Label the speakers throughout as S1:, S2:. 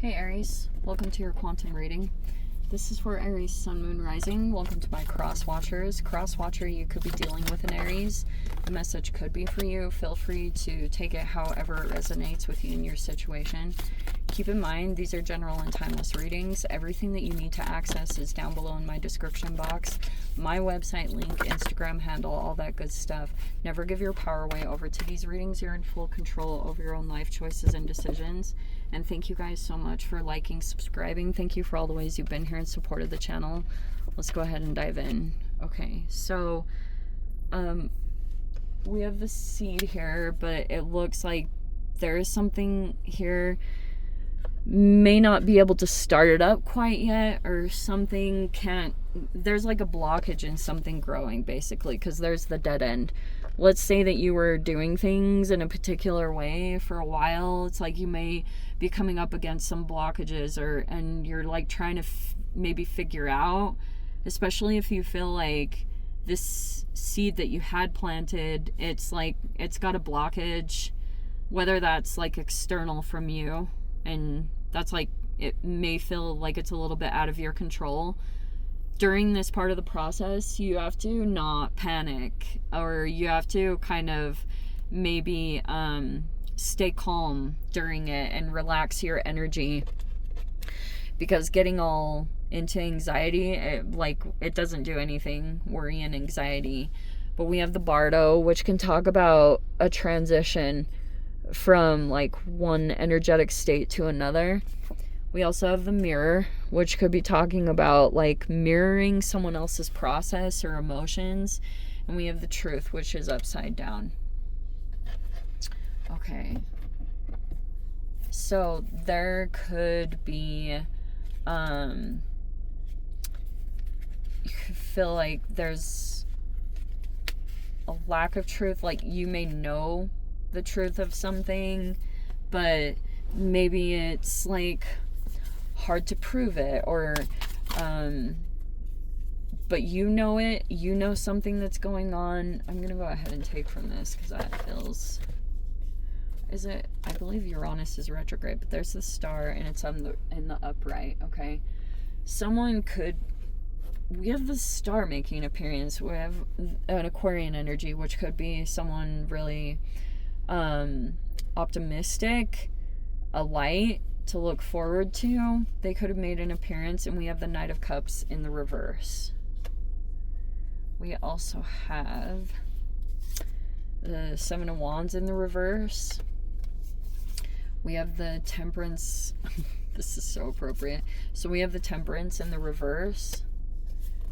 S1: Hey Aries, welcome to your quantum reading. This is for Aries Sun, Moon, Rising. Welcome to my cross watchers. Cross watcher, you could be dealing with an Aries. The message could be for you. Feel free to take it however it resonates with you in your situation. Keep in mind, these are general and timeless readings. Everything that you need to access is down below in my description box. My website link, Instagram handle, all that good stuff. Never give your power away over to these readings. You're in full control over your own life choices and decisions. And thank you guys so much for liking, subscribing. Thank you for all the ways you've been here and supported the channel. Let's go ahead and dive in. Okay, so we have the seed here, but it looks like there is something here. May not be able to start it up quite yet, or something can't, there's like a blockage in something growing basically, because there's the dead end. Let's say that you were doing things in a particular way for a while. It's like you may be coming up against some blockages, and you're like trying to maybe figure out, especially if you feel like this seed that you had planted, it's like it's got a blockage, whether that's like external from you, and that's like, it may feel like it's a little bit out of your control. During this part of the process, you have to not panic, or you have to kind of maybe stay calm during it and relax your energy, because getting all into anxiety, it doesn't do anything. Worry and anxiety. But we have the Bardo, which can talk about a transition from like one energetic state to another. We also have the Mirror, which could be talking about like mirroring someone else's process or emotions. And we have the Truth, which is upside down. Okay, so there could be you feel like there's a lack of truth, like you may know the truth of something, but maybe it's like hard to prove it, or but you know it, you know something that's going on. I'm gonna go ahead and take from this because that feels, is it, I believe Uranus is retrograde, but there's the star and it's on in the upright. Okay, someone could, we have the star making an appearance. We have an Aquarian energy, which could be someone really optimistic, a light to look forward to. They could have made an appearance. And we have the Knight of Cups in the reverse. We also have the Seven of Wands in the reverse. We have the Temperance. This is so appropriate. So we have the Temperance in the reverse.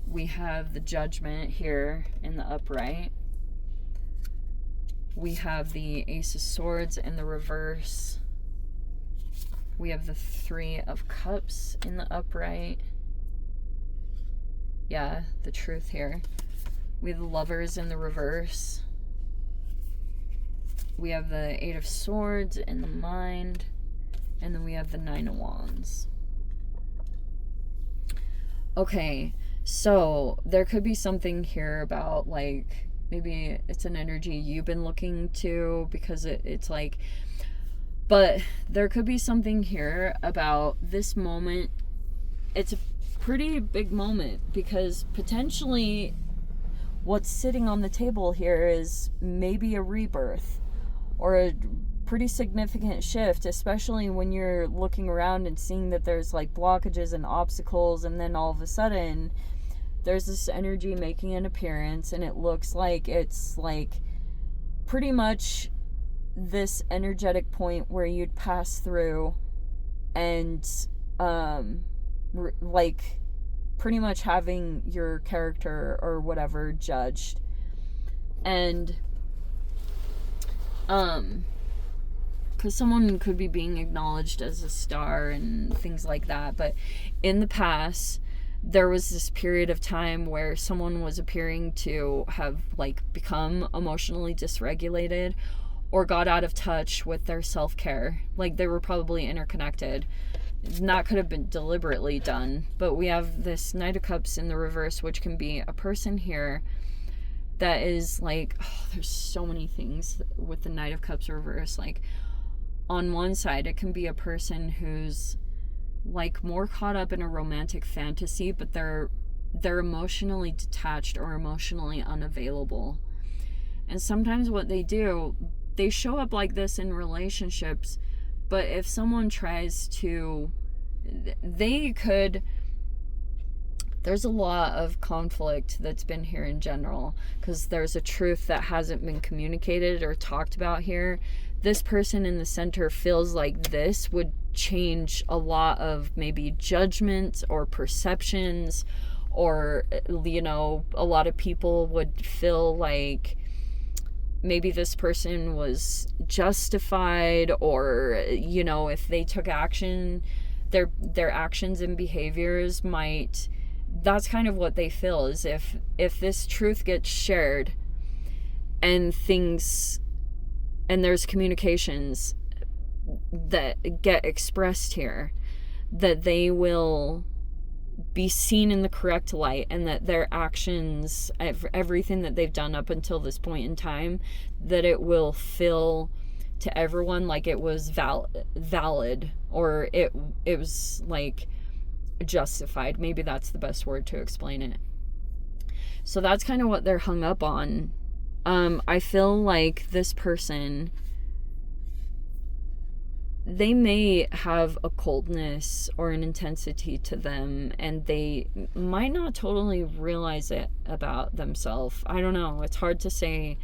S1: We have the Judgment here in the upright. We have the Ace of Swords in the reverse. We have the Three of Cups in the upright. Yeah, the Truth here. We have the Lovers in the reverse. We have the Eight of Swords in the Mind. And then we have the Nine of Wands. Okay, so there could be something here about like, maybe it's an energy you've been looking to, because it's like, but there could be something here about this moment. It's a pretty big moment, because potentially what's sitting on the table here is maybe a rebirth or a pretty significant shift, especially when you're looking around and seeing that there's like blockages and obstacles, and then all of a sudden there's this energy making an appearance, and it looks like it's like pretty much this energetic point where you'd pass through and like pretty much having your character or whatever judged. And because someone could be being acknowledged as a star and things like that, but in the past there was this period of time where someone was appearing to have like become emotionally dysregulated or got out of touch with their self-care. Like they were probably interconnected. And that could have been deliberately done. But we have this Knight of Cups in the reverse, which can be a person here that is like, oh, there's so many things with the Knight of Cups reverse. Like on one side, it can be a person who's like more caught up in a romantic fantasy, but they're emotionally detached or emotionally unavailable. And sometimes what they do, they show up like this in relationships, but if someone tries to, they could, there's a lot of conflict that's been here in general, because there's a truth that hasn't been communicated or talked about here. This person in the center feels like this would change a lot of maybe judgments or perceptions, or, you know, a lot of people would feel like maybe this person was justified, or, you know, if they took action, their actions and behaviors might, that's kind of what they feel, is if this truth gets shared and things, and there's communications that get expressed here, that they will be seen in the correct light, and that their actions, everything that they've done up until this point in time, that it will feel to everyone like it was valid, or it was like justified. Maybe that's the best word to explain it. So that's kind of what they're hung up on. I feel like this person, they may have a coldness or an intensity to them, and they might not totally realize it about themselves. I don't know. It's hard to say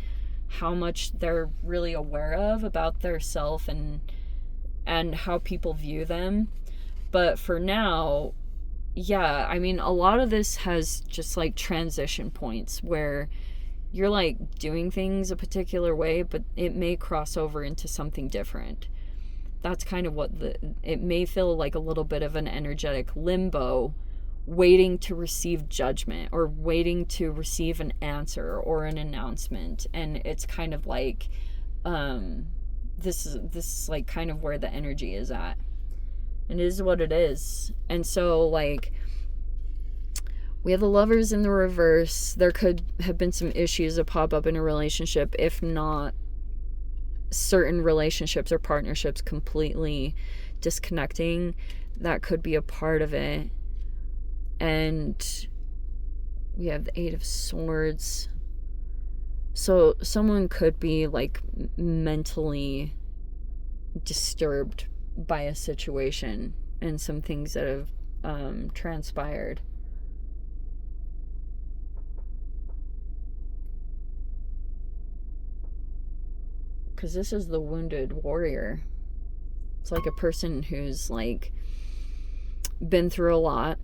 S1: how much they're really aware of about their self and how people view them. But for now, yeah, I mean, a lot of this has just like transition points where you're like doing things a particular way, but it may cross over into something different. That's kind of what it may feel like, a little bit of an energetic limbo, waiting to receive judgment or waiting to receive an answer or an announcement. And it's kind of like, this is like kind of where the energy is at. It is what it is. And so, like, we have the Lovers in the reverse. There could have been some issues that pop up in a relationship, if not certain relationships or partnerships completely disconnecting. That could be a part of it. And we have the Eight of Swords. So someone could be like mentally disturbed by a situation and some things that have transpired. Because this is the wounded warrior. It's like a person who's like been through a lot,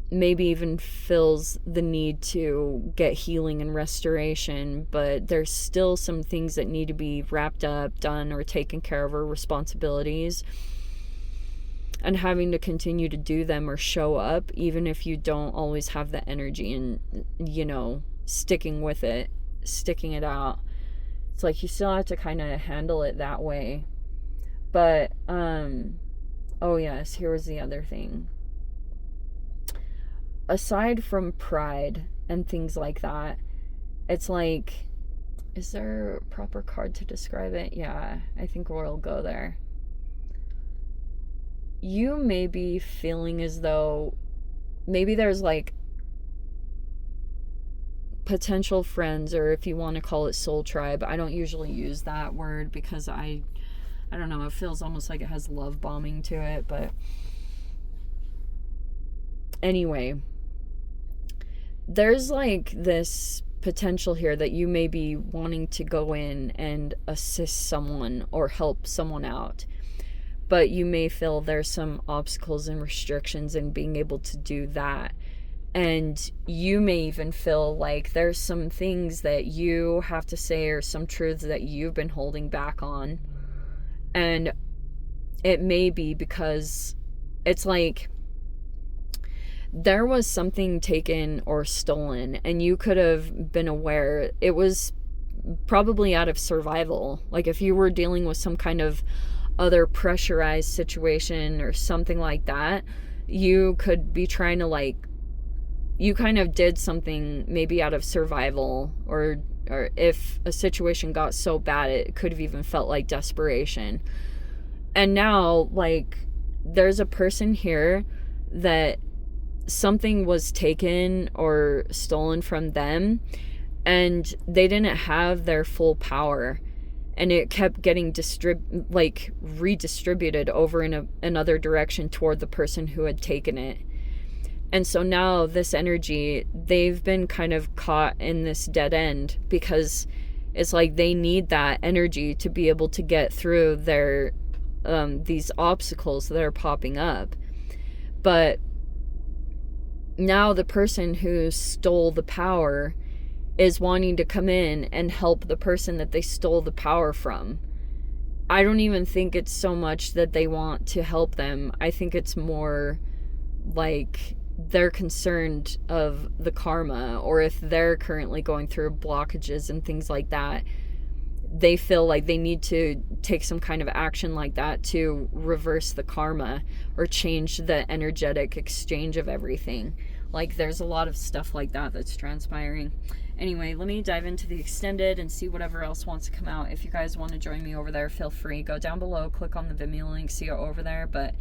S1: maybe even feels the need to get healing and restoration, but there's still some things that need to be wrapped up, done, or taken care of, or responsibilities, and having to continue to do them or show up, even if you don't always have the energy, and, you know, sticking with it, sticking it out. It's like you still have to kind of handle it that way. But, oh yes, here was the other thing. Aside from pride and things like that, it's like, is there a proper card to describe it? Yeah, I think we'll go there. You may be feeling as though maybe there's like potential friends, or if you want to call it soul tribe. I don't usually use that word because I don't know, it feels almost like it has love bombing to it, but anyway, there's like this potential here that you may be wanting to go in and assist someone or help someone out, but you may feel there's some obstacles and restrictions in being able to do that. And you may even feel like there's some things that you have to say, or some truths that you've been holding back on. And it may be because it's like there was something taken or stolen, and you could have been aware. It was probably out of survival. Like if you were dealing with some kind of other pressurized situation or something like that, you could be trying to like, you kind of did something maybe out of survival, or if a situation got so bad, it could have even felt like desperation. And now, like, there's a person here that something was taken or stolen from them, and they didn't have their full power, and it kept getting redistributed over in another direction toward the person who had taken it. And so now this energy, they've been kind of caught in this dead end, because it's like they need that energy to be able to get through their these obstacles that are popping up. But now the person who stole the power is wanting to come in and help the person that they stole the power from. I don't even think it's so much that they want to help them. I think it's more like they're concerned of the karma, or if they're currently going through blockages and things like that, they feel like they need to take some kind of action like that to reverse the karma or change the energetic exchange of everything. Like, there's a lot of stuff like that that's transpiring. Anyway, let me dive into the extended and see whatever else wants to come out. If you guys want to join me over there, feel free. Go down below, click on the Vimeo link, see it over there. But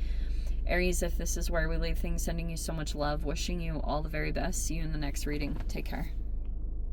S1: Aries, if this is where we leave things, sending you so much love, wishing you all the very best. See you in the next reading. Take care.